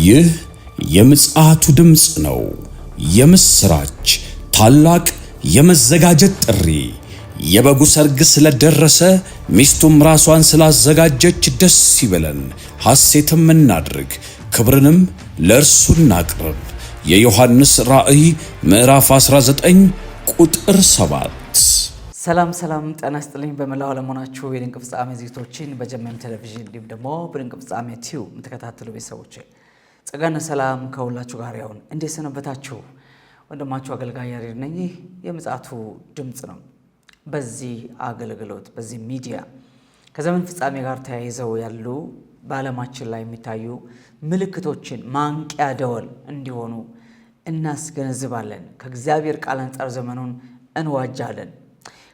ይህ የምጽአቱ ድምጽ ነው። የምስራች ታላቅ የመዘጋጀት ጥሪ። የበጉ ሰርግ ስለደረሰ ሚስቱም ራሷን ስላዘጋጀች ደስ ይበለን፣ ሐሴትም እናድርግ፣ ክብርንም ለእርሱ እናቅርብ። የዮሐንስ ራእይ ምዕራፍ 19 ቁጥር 7። ሰላም ጤና ይስጥልኝ። በመላው ዓለም ሆናችሁ የድንቅ ፍጻሜ ዝግጅቶችን በጀመም ቴሌቪዥን እንዲሁም ደግሞ በድንቅ ፍጻሜ ቲዩብ የምትከታተሉ ቤተሰቦቼ ጸጋና ሰላም ከሁላችሁ ጋር ይሁን። እንዴት ሰነበታችሁ? ወንድማችሁ አገልጋይ ያሬድ ነኝ። የምጽአቱ ድምጽ ነው። በዚህ አገልግሎት በዚህ ሚዲያ ከዘመን ፍጻሜ ጋር ተያይዘው ያሉ በዓለማችን ላይ የሚታዩ ምልክቶችን ማንቂያ ደወል እንዲሆኑ እናስገነዝባለን። ከእግዚአብሔር ቃል አንጻር ዘመኑን እንዋጃለን።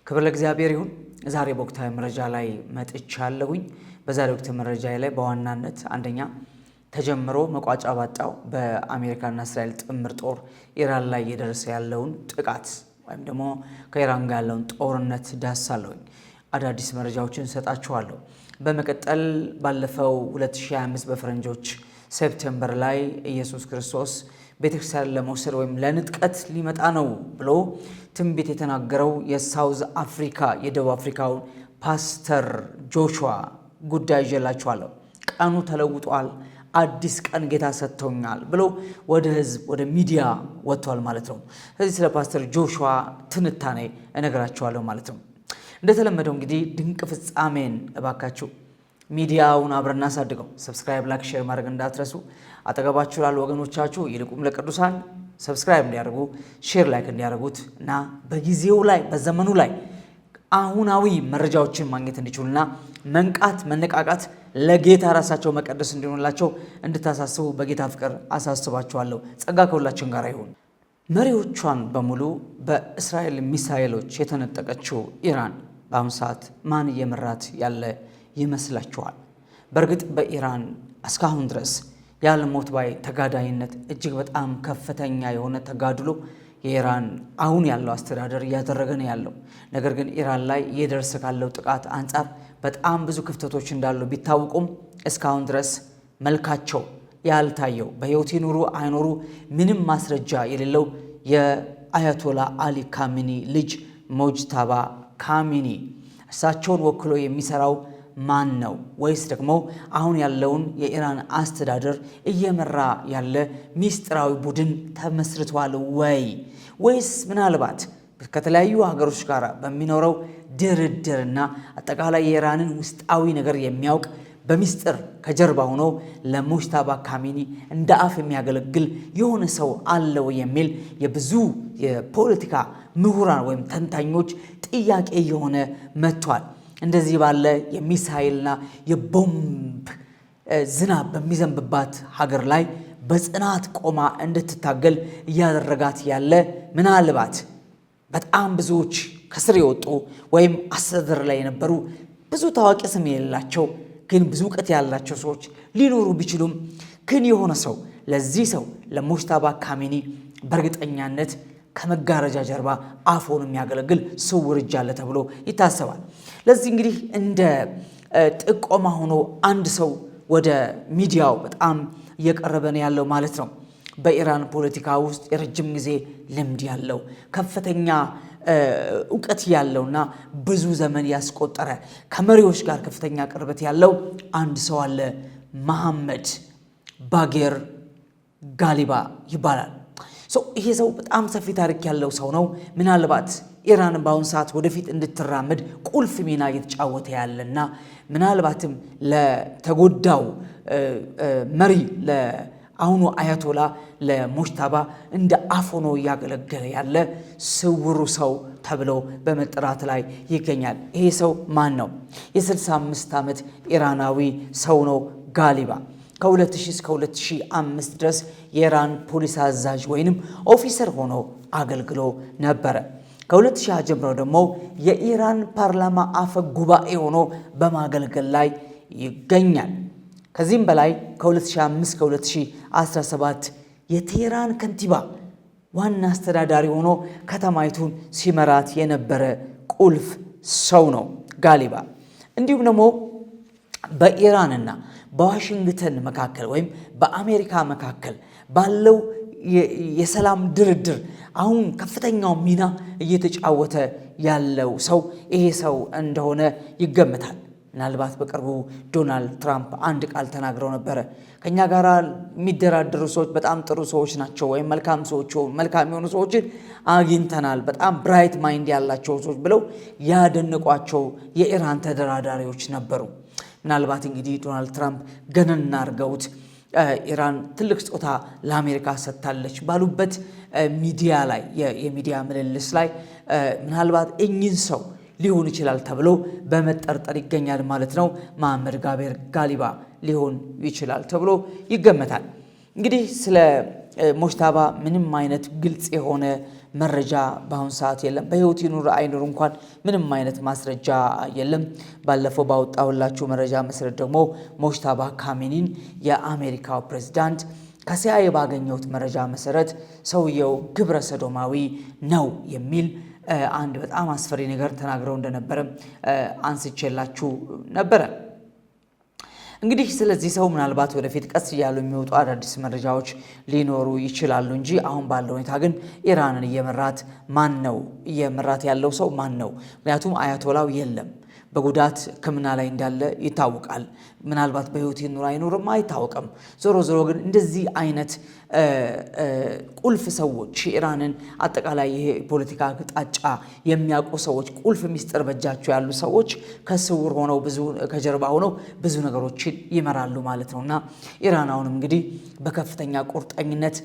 ክብር ለእግዚአብሔር ይሁን። ዛሬ በወቅታዊ መረጃ ላይ መጥቻለሁኝ። በዛሬ ወቅታዊ መረጃ ላይ በዋናነት አንደኛ ተጀምሮ መቋጫ ባጣው በአሜሪካና እስራኤል ጥምር ጦር ኢራን ላይ እየደረሰ ያለውን ጥቃት ወይም ደግሞ ከኢራን ጋር ያለውን ጦርነት ዳሳለሁኝ። አዳዲስ መረጃዎችን ሰጣችኋለሁ። በመቀጠል ባለፈው 2025 በፈረንጆች ሴፕቴምበር ላይ ኢየሱስ ክርስቶስ ቤተክርስቲያን ለመውሰድ ወይም ለንጥቀት ሊመጣ ነው ብሎ ትንቢት የተናገረው የሳውዝ አፍሪካ የደቡብ አፍሪካውን ፓስተር ጆሹዋ ጉዳይ ይዤላችኋለሁ። ቀኑ ተለውጧል፣ አዲስ ቀን ጌታ ሰጥቶኛል ብሎ ወደ ህዝብ ወደ ሚዲያ ወጥቷል ማለት ነው። ስለዚህ ስለ ፓስተር ጆሹዋ ትንታኔ እነግራችኋለሁ ማለት ነው። እንደተለመደው እንግዲህ ድንቅ ፍጻሜን እባካችሁ ሚዲያውን አብረን እናሳድገው። ሰብስክራይብ፣ ላይክ፣ ሼር ማድረግ እንዳትረሱ። አጠገባችሁ ላሉ ወገኖቻችሁ ይልቁም ለቅዱሳን ሰብስክራይብ እንዲያደርጉ ሼር ላይክ እንዲያደርጉት እና በጊዜው ላይ በዘመኑ ላይ አሁናዊ መረጃዎችን ማግኘት እንዲችሉና መንቃት መነቃቃት ለጌታ ራሳቸው መቀደስ እንዲሆንላቸው እንድታሳስቡ በጌታ ፍቅር አሳስባችኋለሁ። ጸጋ ከሁላችን ጋር ይሁን። መሪዎቿን በሙሉ በእስራኤል ሚሳኤሎች የተነጠቀችው ኢራን በአሁኑ ሰዓት ማን እየመራት ያለ ይመስላችኋል? በእርግጥ በኢራን እስካሁን ድረስ ያለ ሞት ባይ ተጋዳይነት እጅግ በጣም ከፍተኛ የሆነ ተጋድሎ የኢራን አሁን ያለው አስተዳደር እያደረገ ነው ያለው። ነገር ግን ኢራን ላይ እየደረሰ ካለው ጥቃት አንጻር በጣም ብዙ ክፍተቶች እንዳሉ ቢታወቁም እስካሁን ድረስ መልካቸው ያልታየው በሕይወት ይኑሩ አይኖሩ ምንም ማስረጃ የሌለው የአያቶላ አሊ ካሚኒ ልጅ ሞጅታባ ካሚኒ እሳቸውን ወክሎ የሚሰራው ማን ነው? ወይስ ደግሞ አሁን ያለውን የኢራን አስተዳደር እየመራ ያለ ሚስጥራዊ ቡድን ተመስርቷል ወይስ ምናልባት ከተለያዩ ሀገሮች ጋር በሚኖረው ድርድርና አጠቃላይ የኢራንን ውስጣዊ ነገር የሚያውቅ በሚስጥር ከጀርባ ሆኖ ለሙጅታባ ካሚኒ እንደ አፍ የሚያገለግል የሆነ ሰው አለው የሚል የብዙ የፖለቲካ ምሁራን ወይም ተንታኞች ጥያቄ የሆነ መጥቷል። እንደዚህ ባለ የሚሳኤልና የቦምብ ዝናብ በሚዘንብባት ሀገር ላይ በጽናት ቆማ እንድትታገል እያደረጋት ያለ ምናልባት በጣም ብዙዎች ከስር የወጡ ወይም አስተዳደር ላይ የነበሩ ብዙ ታዋቂ ስም የሌላቸው ግን ብዙ እውቀት ያላቸው ሰዎች ሊኖሩ ቢችሉም ግን የሆነ ሰው ለዚህ ሰው ለሙጅታባ ካሚኒ በእርግጠኛነት ከመጋረጃ ጀርባ አፎን የሚያገለግል ስውር እጅ አለ ተብሎ ይታሰባል። ለዚህ እንግዲህ እንደ ጥቆማ ሆኖ አንድ ሰው ወደ ሚዲያው በጣም እየቀረበ ነው ያለው ማለት ነው። በኢራን ፖለቲካ ውስጥ የረጅም ጊዜ ልምድ ያለው ከፍተኛ እውቀት ያለውና ብዙ ዘመን ያስቆጠረ ከመሪዎች ጋር ከፍተኛ ቅርበት ያለው አንድ ሰው አለ። መሐመድ ባጌር ጋሊባ ይባላል። ይሄ ሰው በጣም ሰፊ ታሪክ ያለው ሰው ነው። ምናልባት ኢራን በአሁኑ ሰዓት ወደፊት እንድትራመድ ቁልፍ ሚና እየተጫወተ ያለና ምናልባትም ለተጎዳው መሪ ለአሁኑ አያቶላ ለሙጅታባ እንደ አፍ ሆኖ እያገለገለ ያለ ስውሩ ሰው ተብሎ በመጠራት ላይ ይገኛል። ይሄ ሰው ማን ነው? የ65 ዓመት ኢራናዊ ሰው ነው። ጋሊባ ከ2000 እስከ 2005 ድረስ የኢራን ፖሊስ አዛዥ ወይንም ኦፊሰር ሆኖ አገልግሎ ነበረ። ከ2000 ጀምሮ ደግሞ የኢራን ፓርላማ አፈ ጉባኤ ሆኖ በማገልገል ላይ ይገኛል። ከዚህም በላይ ከ2005 እስከ 2017 የቴህራን ከንቲባ ዋና አስተዳዳሪ ሆኖ ከተማይቱን ሲመራት የነበረ ቁልፍ ሰው ነው ጋሊባ። እንዲሁም ደግሞ በኢራንና በዋሽንግተን መካከል ወይም በአሜሪካ መካከል ባለው የሰላም ድርድር አሁን ከፍተኛው ሚና እየተጫወተ ያለው ሰው ይሄ ሰው እንደሆነ ይገመታል። ምናልባት በቅርቡ ዶናልድ ትራምፕ አንድ ቃል ተናግረው ነበረ። ከኛ ጋር የሚደራደሩ ሰዎች በጣም ጥሩ ሰዎች ናቸው፣ ወይም መልካም የሆኑ ሰዎችን አግኝተናል፣ በጣም ብራይት ማይንድ ያላቸው ሰዎች ብለው ያደነቋቸው የኢራን ተደራዳሪዎች ነበሩ። ምናልባት እንግዲህ ዶናልድ ትራምፕ ገነና አድርገውት ኢራን ትልቅ ስጦታ ለአሜሪካ ሰጥታለች ባሉበት ሚዲያ ላይ የሚዲያ ምልልስ ላይ ምናልባት እኚህን ሰው ሊሆን ይችላል ተብሎ በመጠርጠር ይገኛል ማለት ነው። መሐመድ ጋቤር ጋሊባ ሊሆን ይችላል ተብሎ ይገመታል። እንግዲህ ስለ ሞጅታባ ምንም አይነት ግልጽ የሆነ መረጃ በአሁን ሰዓት የለም። በህይወት ይኑር አይኑር እንኳን ምንም አይነት ማስረጃ የለም። ባለፈው ባወጣሁላችሁ መረጃ መሰረት ደግሞ ሞጅታባ ካሜኒን የአሜሪካው ፕሬዝዳንት ከሲአይኤ ባገኘሁት መረጃ መሰረት ሰውየው ግብረ ሰዶማዊ ነው የሚል አንድ በጣም አስፈሪ ነገር ተናግረው እንደነበረ አንስቼላችሁ ነበረ። እንግዲህ ስለዚህ ሰው ምናልባት ወደፊት ቀስ እያሉ የሚወጡ አዳዲስ መረጃዎች ሊኖሩ ይችላሉ እንጂ አሁን ባለው ሁኔታ ግን ኢራንን እየመራት ማን ነው? እየመራት ያለው ሰው ማን ነው? ምክንያቱም አያቶላው የለም፣ በጉዳት ሕክምና ላይ እንዳለ ይታወቃል። ምናልባት በህይወት ይኑር አይኑርም አይታወቅም። ዞሮ ዞሮ ግን እንደዚህ አይነት ቁልፍ ሰዎች ኢራንን አጠቃላይ ይሄ ፖለቲካ አቅጣጫ የሚያውቁ ሰዎች፣ ቁልፍ ሚስጥር በእጃቸው ያሉ ሰዎች ከስውር ሆነው ከጀርባ ሆነው ብዙ ነገሮችን ይመራሉ ማለት ነውና ኢራን አሁንም እንግዲህ በከፍተኛ ቁርጠኝነት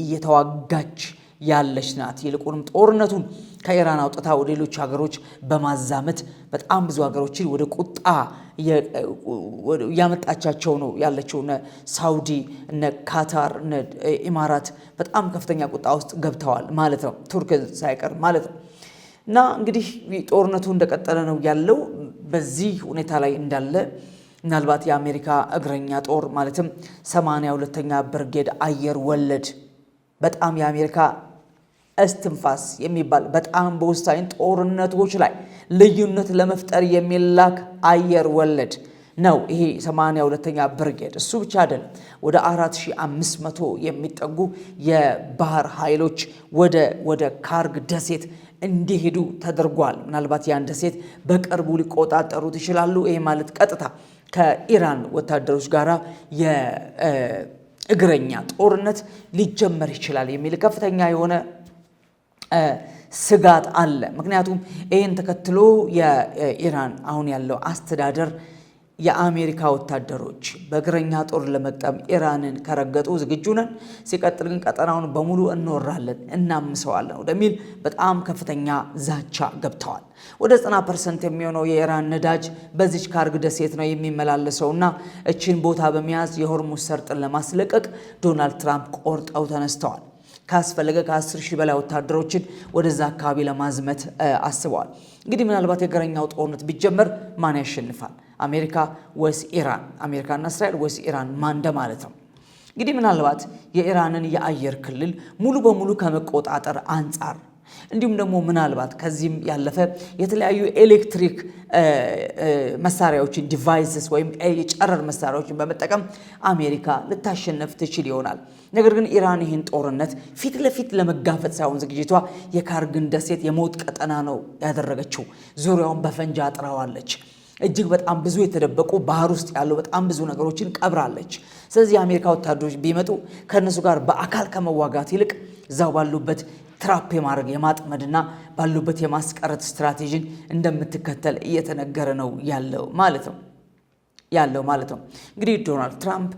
እየተዋጋች ያለች ናት። ይልቁንም ጦርነቱን ከኢራን አውጥታ ወደ ሌሎች ሀገሮች በማዛመት በጣም ብዙ ሀገሮችን ወደ ቁጣ ያመጣቻቸው ነው ያለችው። እነ ሳውዲ፣ እነ ካታር፣ እነ ኢማራት በጣም ከፍተኛ ቁጣ ውስጥ ገብተዋል ማለት ነው፣ ቱርክ ሳይቀር ማለት ነው። እና እንግዲህ ጦርነቱ እንደቀጠለ ነው ያለው። በዚህ ሁኔታ ላይ እንዳለ ምናልባት የአሜሪካ እግረኛ ጦር ማለትም 82ኛ ብርጌድ አየር ወለድ በጣም የአሜሪካ እስትንፋስ የሚባል በጣም በወሳኝ ጦርነቶች ላይ ልዩነት ለመፍጠር የሚላክ አየር ወለድ ነው ይሄ 82ኛ ብርጌድ። እሱ ብቻ አይደለም፣ ወደ 4500 የሚጠጉ የባህር ኃይሎች ወደ ካርግ ደሴት እንዲሄዱ ተደርጓል። ምናልባት ያን ደሴት በቅርቡ ሊቆጣጠሩት ይችላሉ። ይሄ ማለት ቀጥታ ከኢራን ወታደሮች ጋራ የእግረኛ ጦርነት ሊጀመር ይችላል የሚል ከፍተኛ የሆነ ስጋት አለ። ምክንያቱም ይህን ተከትሎ የኢራን አሁን ያለው አስተዳደር የአሜሪካ ወታደሮች በእግረኛ ጦር ለመቅጠም ኢራንን ከረገጡ ዝግጁ ነን፣ ሲቀጥል ግን ቀጠናውን በሙሉ እንወራለን፣ እናምሰዋለን ወደሚል በጣም ከፍተኛ ዛቻ ገብተዋል። ወደ 90% የሚሆነው የኢራን ነዳጅ በዚች ካርግ ደሴት ነው የሚመላለሰውና እችን ቦታ በመያዝ የሆርሙዝ ሰርጥን ለማስለቀቅ ዶናልድ ትራምፕ ቆርጠው ተነስተዋል። ካስፈለገ ከ10,000 በላይ ወታደሮችን ወደዛ አካባቢ ለማዝመት አስበዋል። እንግዲህ ምናልባት የእግረኛው ጦርነት ቢጀመር ማን ያሸንፋል? አሜሪካ ወይስ ኢራን? አሜሪካና እስራኤል ወይስ ኢራን? ማን እንደማለት ነው። እንግዲህ ምናልባት የኢራንን የአየር ክልል ሙሉ በሙሉ ከመቆጣጠር አንጻር እንዲሁም ደግሞ ምናልባት ከዚህም ያለፈ የተለያዩ ኤሌክትሪክ መሳሪያዎችን ዲቫይስስ ወይም የጨረር መሳሪያዎችን በመጠቀም አሜሪካ ልታሸነፍ ትችል ይሆናል። ነገር ግን ኢራን ይህን ጦርነት ፊት ለፊት ለመጋፈጥ ሳይሆን ዝግጅቷ የካርግን ደሴት የሞት ቀጠና ነው ያደረገችው። ዙሪያውን በፈንጂ አጥራዋለች። እጅግ በጣም ብዙ የተደበቁ ባህር ውስጥ ያለው በጣም ብዙ ነገሮችን ቀብራለች። ስለዚህ የአሜሪካ ወታደሮች ቢመጡ ከነሱ ጋር በአካል ከመዋጋት ይልቅ እዛው ባሉበት ትራፕ የማድረግ የማጥመድና ባሉበት የማስቀረት ስትራቴጂን እንደምትከተል እየተነገረ ነው ያለው ማለት ነው። እንግዲህ ዶናልድ ትራምፕ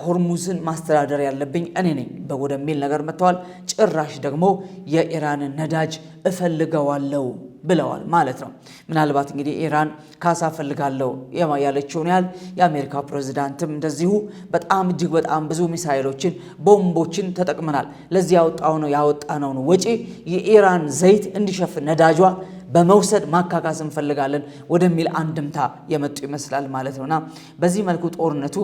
ሆርሙዝን ማስተዳደር ያለብኝ እኔ ነኝ ወደሚል ነገር መጥተዋል። ጭራሽ ደግሞ የኢራንን ነዳጅ እፈልገዋለሁ ብለዋል ማለት ነው። ምናልባት እንግዲህ ኢራን ካሳ ፈልጋለሁ ያለችውን ያህል የአሜሪካ ፕሬዝዳንትም እንደዚሁ በጣም እጅግ በጣም ብዙ ሚሳኤሎችን ቦምቦችን ተጠቅመናል፣ ለዚህ ያወጣነው ወጪ የኢራን ዘይት እንዲሸፍን ነዳጇ በመውሰድ ማካካስ እንፈልጋለን ወደሚል አንድምታ የመጡ ይመስላል ማለት ነውና በዚህ መልኩ ጦርነቱ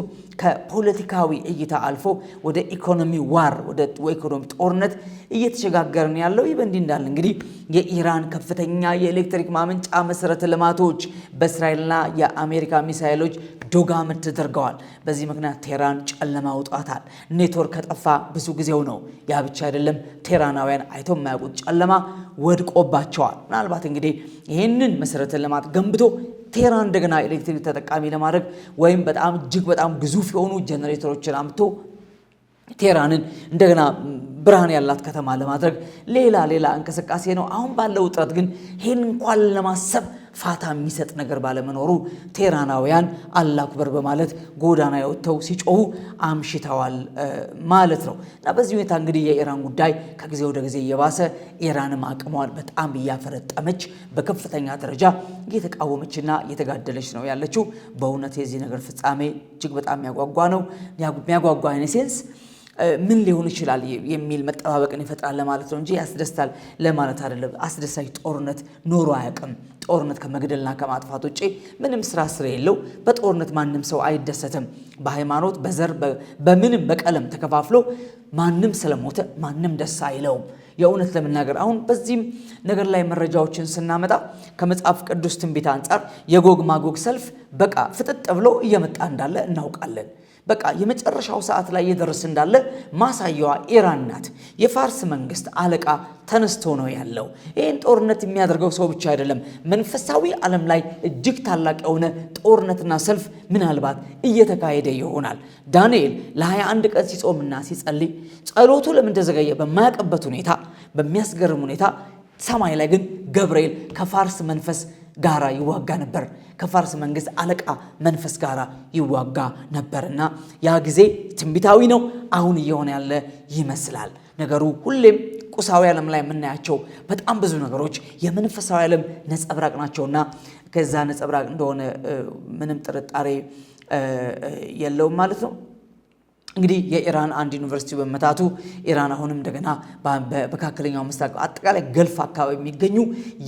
ከፖለቲካዊ እይታ አልፎ ወደ ኢኮኖሚ ዋር ወደ ኢኮኖሚ ጦርነት እየተሸጋገርን ያለው ይበንዲ እንዳለ እንግዲህ የኢራን ከፍተኛ የኤሌክትሪክ ማመንጫ መሰረተ ልማቶች በእስራኤልና የአሜሪካ ሚሳኤሎች ዶጋመድ ተደርገዋል። በዚህ ምክንያት ቴህራን ጨለማ ውጧታል። ኔትወርክ ከጠፋ ብዙ ጊዜው ነው። ያ ብቻ አይደለም፣ ቴህራናውያን አይቶ የማያውቁት ጨለማ ወድቆባቸዋል። ምናልባት እንግዲህ ይህንን መሰረተ ልማት ገንብቶ ቴህራን እንደገና ኤሌክትሪክ ተጠቃሚ ለማድረግ ወይም በጣም እጅግ በጣም ግዙፍ የሆኑ ጀነሬተሮችን አምጥቶ ቴህራንን እንደገና ብርሃን ያላት ከተማ ለማድረግ ሌላ እንቅስቃሴ ነው። አሁን ባለው ውጥረት ግን ይህን እንኳን ለማሰብ ፋታ የሚሰጥ ነገር ባለመኖሩ ቴህራናውያን አላሁ አክበር በማለት ጎዳና ወጥተው ሲጮሁ አምሽተዋል ማለት ነው። እና በዚህ ሁኔታ እንግዲህ የኢራን ጉዳይ ከጊዜ ወደ ጊዜ እየባሰ ኢራንም አቅሟን በጣም እያፈረጠመች በከፍተኛ ደረጃ እየተቃወመችና እየተጋደለች ነው ያለችው። በእውነት የዚህ ነገር ፍጻሜ እጅግ በጣም የሚያጓጓ ነው። የሚያጓጓ ሴንስ ምን ሊሆን ይችላል የሚል መጠባበቅን ይፈጥራል ለማለት ነው እንጂ ያስደስታል ለማለት አይደለም። አስደሳች ጦርነት ኖሮ አያውቅም። ጦርነት ከመግደልና ከማጥፋት ውጪ ምንም ስራ የለው። በጦርነት ማንም ሰው አይደሰትም። በሃይማኖት፣ በዘር፣ በምንም በቀለም ተከፋፍሎ ማንም ስለሞተ ማንም ደስ አይለውም። የእውነት ለመናገር አሁን በዚህም ነገር ላይ መረጃዎችን ስናመጣ ከመጽሐፍ ቅዱስ ትንቢት አንጻር የጎግ ማጎግ ሰልፍ በቃ ፍጥጥ ብሎ እየመጣ እንዳለ እናውቃለን። በቃ የመጨረሻው ሰዓት ላይ እየደረሰ እንዳለ ማሳያዋ ኢራን ናት። የፋርስ መንግስት አለቃ ተነስቶ ነው ያለው። ይህን ጦርነት የሚያደርገው ሰው ብቻ አይደለም። መንፈሳዊ ዓለም ላይ እጅግ ታላቅ የሆነ ጦርነትና ሰልፍ ምናልባት እየተካሄደ ይሆናል። ዳንኤል ለ21 ቀን ሲጾምና ሲጸልይ ጸሎቱ ለምን ተዘገየ በማያውቅበት ሁኔታ፣ በሚያስገርም ሁኔታ ሰማይ ላይ ግን ገብርኤል ከፋርስ መንፈስ ጋራ ይዋጋ ነበር። ከፋርስ መንግስት አለቃ መንፈስ ጋራ ይዋጋ ነበርና ያ ጊዜ ትንቢታዊ ነው። አሁን እየሆነ ያለ ይመስላል ነገሩ። ሁሌም ቁሳዊ ዓለም ላይ የምናያቸው በጣም ብዙ ነገሮች የመንፈሳዊ ዓለም ነጸብራቅ ናቸውና ከዛ ነጸብራቅ እንደሆነ ምንም ጥርጣሬ የለውም ማለት ነው። እንግዲህ የኢራን አንድ ዩኒቨርሲቲ በመታቱ ኢራን አሁንም እንደገና በመካከለኛው ምስራቅ አጠቃላይ ገልፍ አካባቢ የሚገኙ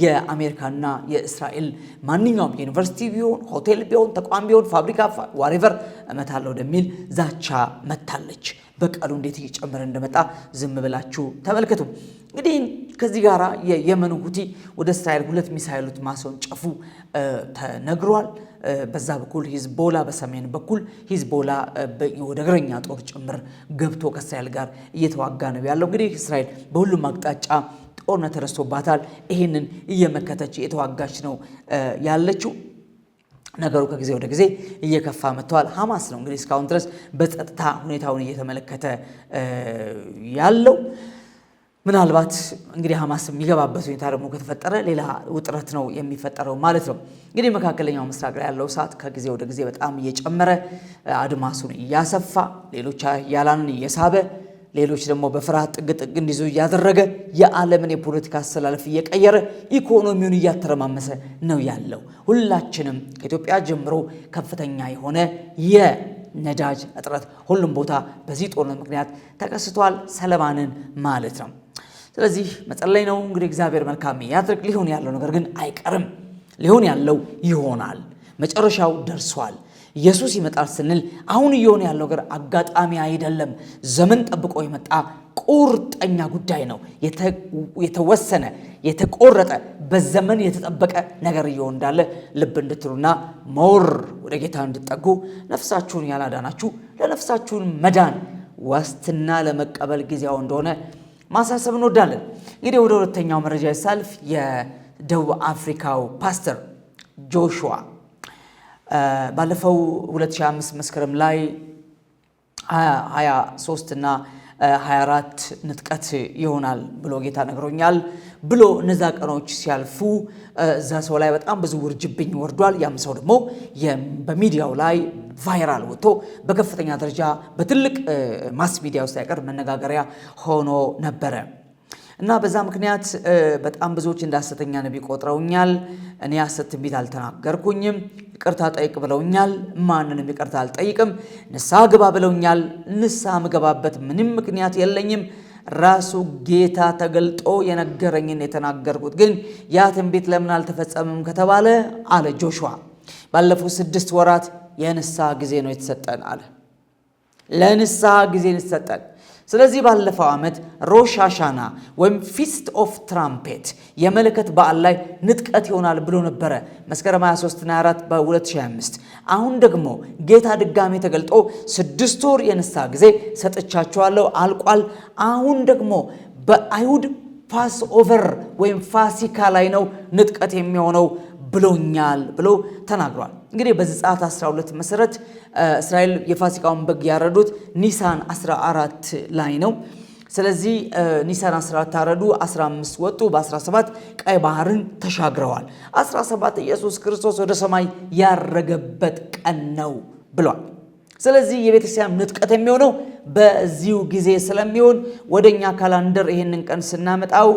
የአሜሪካና የእስራኤል ማንኛውም ዩኒቨርሲቲ ቢሆን ሆቴል ቢሆን ተቋም ቢሆን ፋብሪካ ዋሬቨር እመታለሁ ወደሚል ዛቻ መታለች። በቀሉ እንዴት እየጨመረ እንደመጣ ዝም ብላችሁ ተመልከቱ። እንግዲህ ከዚህ ጋራ የየመን ሁቲ ወደ እስራኤል 2 ሚሳኤሎች ማስወንጨፉ ተነግሯል። በዛ በኩል ሂዝቦላ በሰሜን በኩል ሂዝቦላ ወደ እግረኛ ጦር ጭምር ገብቶ ከእስራኤል ጋር እየተዋጋ ነው ያለው። እንግዲህ እስራኤል በሁሉም አቅጣጫ ጦርነት ተረስቶባታል። ይህንን እየመከተች እየተዋጋች ነው ያለችው። ነገሩ ከጊዜ ወደ ጊዜ እየከፋ መጥቷል። ሐማስ ነው እንግዲህ እስካሁን ድረስ በጸጥታ ሁኔታውን እየተመለከተ ያለው። ምናልባት እንግዲህ ሐማስ የሚገባበት ሁኔታ ደግሞ ከተፈጠረ ሌላ ውጥረት ነው የሚፈጠረው ማለት ነው። እንግዲህ መካከለኛው ምስራቅ ላይ ያለው ሰዓት ከጊዜ ወደ ጊዜ በጣም እየጨመረ አድማሱን እያሰፋ ሌሎች ያላንን እየሳበ ሌሎች ደግሞ በፍርሃት ጥግ እንዲይዙ እያደረገ የዓለምን የፖለቲካ አሰላለፍ እየቀየረ ኢኮኖሚውን እያተረማመሰ ነው ያለው። ሁላችንም ከኢትዮጵያ ጀምሮ ከፍተኛ የሆነ የነዳጅ እጥረት ሁሉም ቦታ በዚህ ጦርነት ምክንያት ተከስቷል። ሰለባንን ማለት ነው። ስለዚህ መጸለይ ነው እንግዲህ እግዚአብሔር መልካም ያድርግ። ሊሆን ያለው ነገር ግን አይቀርም። ሊሆን ያለው ይሆናል። መጨረሻው ደርሷል። ኢየሱስ ይመጣል ስንል አሁን እየሆነ ያለው ነገር አጋጣሚ አይደለም። ዘመን ጠብቆ የመጣ ቁርጠኛ ጉዳይ ነው። የተወሰነ የተቆረጠ በዘመን የተጠበቀ ነገር እየሆነ እንዳለ ልብ እንድትሉና ሞር ወደ ጌታ እንድትጠጉ ነፍሳችሁን ያላዳናችሁ ለነፍሳችሁን መዳን ዋስትና ለመቀበል ጊዜው እንደሆነ ማሳሰብ እንወዳለን። እንግዲህ ወደ ሁለተኛው መረጃ ሳልፍ የደቡብ አፍሪካው ፓስተር ጆሹዋ ባለፈው 2005 መስከረም ላይ 23 እና 24 ንጥቀት ይሆናል ብሎ ጌታ ነግሮኛል ብሎ እነዛ ቀኖች ሲያልፉ እዛ ሰው ላይ በጣም ብዙ ውርጅብኝ ወርዷል። ያም ሰው ደግሞ በሚዲያው ላይ ቫይራል ወጥቶ በከፍተኛ ደረጃ በትልቅ ማስ ሚዲያ ውስጥ ያቀር መነጋገሪያ ሆኖ ነበረ እና በዛ ምክንያት በጣም ብዙዎች እንዳሰተኛ ነብይ ቆጥረውኛል። እኔ ሐሰት ትንቢት አልተናገርኩኝም፣ ይቅርታ ጠይቅ ብለውኛል። ማንንም ይቅርታ አልጠይቅም። ንስሐ ግባ ብለውኛል። ንስሐ ምገባበት ምንም ምክንያት የለኝም። ራሱ ጌታ ተገልጦ የነገረኝን የተናገርኩት። ግን ያ ትንቢት ለምን አልተፈጸመም ከተባለ አለ ጆሹዋ ባለፉት 6 ወራት የንስሐ ጊዜ ነው የተሰጠን አለ። ለንስሐ ጊዜ የተሰጠን። ስለዚህ ባለፈው ዓመት ሮሽ ሃሻና ወይም ፊስት ኦፍ ትራምፔት የመለከት በዓል ላይ ንጥቀት ይሆናል ብሎ ነበረ መስከረም 23 እና 24 በ2025። አሁን ደግሞ ጌታ ድጋሜ ተገልጦ 6 ወር የንስሐ ጊዜ ሰጥቻችኋለሁ አልቋል። አሁን ደግሞ በአይሁድ ፓስ ኦቨር ወይም ፋሲካ ላይ ነው ንጥቀት የሚሆነው ብሎኛል ብሎ ተናግሯል። እንግዲህ በዘጸአት 12 መሰረት እስራኤል የፋሲካውን በግ ያረዱት ኒሳን 14 ላይ ነው። ስለዚህ ኒሳን 14 ታረዱ፣ 15 ወጡ፣ በ17 ቀይ ባህርን ተሻግረዋል። 17 ኢየሱስ ክርስቶስ ወደ ሰማይ ያረገበት ቀን ነው ብሏል። ስለዚህ የቤተክርስቲያን ንጥቀት የሚሆነው በዚሁ ጊዜ ስለሚሆን ወደኛ ካላንደር ይሄንን ቀን ስናመጣው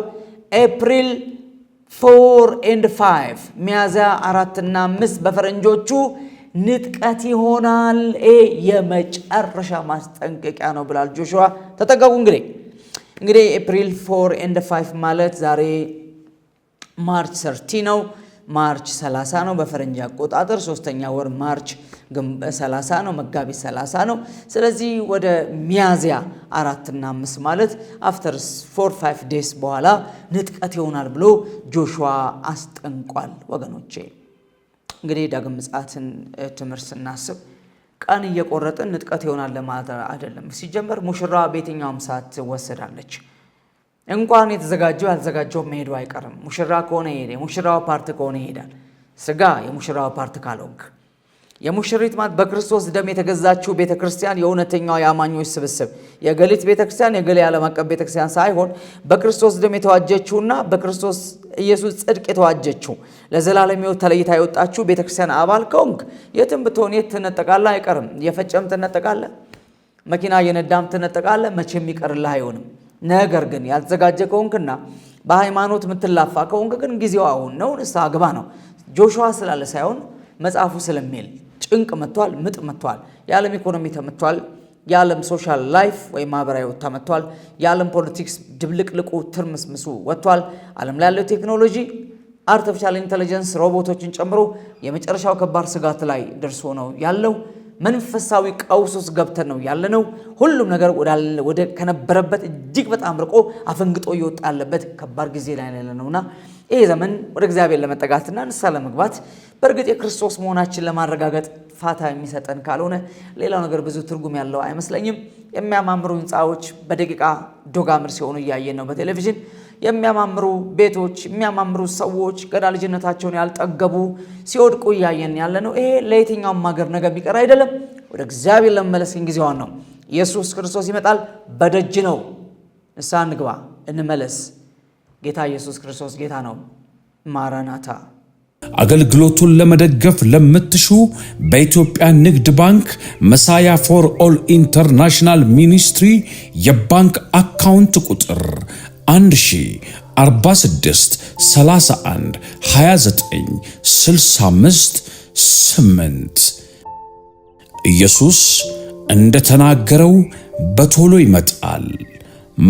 ኤፕሪል 4 and 5 ሚያዝያ 4 እና 5 በፈረንጆቹ ንጥቀት ይሆናል። የመጨረሻ ማስጠንቀቂያ ነው ብሏል ጆሹዋ። ተጠንቀቁ። እንግዲህ ኤፕሪል 4 and 5 ማለት ዛሬ ማርች 30 ነው። ማርች 30 ነው በፈረንጅ አቆጣጠር። 3ኛ ወር ማርች 30 ነው፣ መጋቢት 30 ነው። ስለዚህ ወደ ሚያዝያ 4 እና 5 ማለት አፍተር 4-5 ዴይስ በኋላ ንጥቀት ይሆናል ብሎ ጆሹዋ አስጠንቋል። ወገኖቼ እንግዲህ ዳግም ምጽአትን ትምህርት ስናስብ ቀን እየቆረጥን ንጥቀት ይሆናል ለማለት አይደለም። ሲጀመር ሙሽራ በየትኛውም ሰዓት ትወሰዳለች። እንኳን የተዘጋጀው ያልተዘጋጀው መሄዱ አይቀርም። ሙሽራ ከሆነ ይሄዳል፣ የሙሽራው ፓርት ከሆነ ይሄዳል። ስጋ የሙሽራው ፓርት ካልሆንክ የሙሽሪት ማለት በክርስቶስ ደም የተገዛችው ቤተክርስቲያን የእውነተኛው የአማኞች ስብስብ የገሊት ቤተክርስቲያን የገሌ ዓለም አቀፍ ቤተክርስቲያን ሳይሆን በክርስቶስ ደም የተዋጀችውና በክርስቶስ ኢየሱስ ጽድቅ የተዋጀችው ለዘላለም ሕይወት ተለይታ የወጣችው ቤተክርስቲያን አባል ከሆንክ የትም ብትሆን የት ትነጠቃለህ? አይቀርም። የፈጨም ትነጠቃለህ፣ መኪና የነዳም ትነጠቃለህ። መቼም ይቀርልህ አይሆንም። ነገር ግን ያልተዘጋጀ ከሆንክና በሃይማኖት የምትላፋ ከሆንክ ግን ጊዜው አሁን ነው፣ ንስሐ ግባ ነው። ጆሹዋ ስላለ ሳይሆን መጽሐፉ ስለሚል ጭንቅ መጥቷል፣ ምጥ መጥቷል፣ የዓለም ኢኮኖሚ ተመቷል፣ የዓለም ሶሻል ላይፍ ወይም ማህበራዊ ወጣ መጥቷል፣ የዓለም ፖለቲክስ ድብልቅልቁ ትርምስምሱ ወጥቷል። ዓለም ላይ ያለው ቴክኖሎጂ አርቲፊሻል ኢንተለጀንስ ሮቦቶችን ጨምሮ የመጨረሻው ከባድ ስጋት ላይ ደርሶ ነው ያለው። መንፈሳዊ ቀውስ ውስጥ ገብተን ነው ያለነው። ሁሉም ነገር ወደ ከነበረበት እጅግ በጣም ርቆ አፈንግጦ እየወጣ ያለበት ከባድ ጊዜ ላይ ያለነውና ይሄ ዘመን ወደ እግዚአብሔር ለመጠጋትና ንስሐ ለመግባት በእርግጥ የክርስቶስ መሆናችን ለማረጋገጥ ፋታ የሚሰጠን ካልሆነ ሌላው ነገር ብዙ ትርጉም ያለው አይመስለኝም። የሚያማምሩ ህንፃዎች በደቂቃ ዶጋምር ሲሆኑ እያየን ነው በቴሌቪዥን። የሚያማምሩ ቤቶች፣ የሚያማምሩ ሰዎች ገና ልጅነታቸውን ያልጠገቡ ሲወድቁ እያየን ያለነው። ይሄ ለየትኛውም ሀገር ነገ ቢቀር አይደለም። ወደ እግዚአብሔር ለመመለስ ጊዜዋን ነው። ኢየሱስ ክርስቶስ ይመጣል፣ በደጅ ነው። ንስሐ እንግባ፣ እንመለስ። ጌታ ኢየሱስ ክርስቶስ ጌታ ነው። ማራናታ። አገልግሎቱን ለመደገፍ ለምትሹ በኢትዮጵያ ንግድ ባንክ መሳያ ፎር ኦል ኢንተርናሽናል ሚኒስትሪ የባንክ አካውንት ቁጥር 1046 31 29 65 8 ኢየሱስ እንደተናገረው በቶሎ ይመጣል።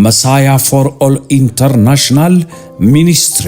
መሳያ ፎር ኦል ኢንተርናሽናል ሚኒስትሪ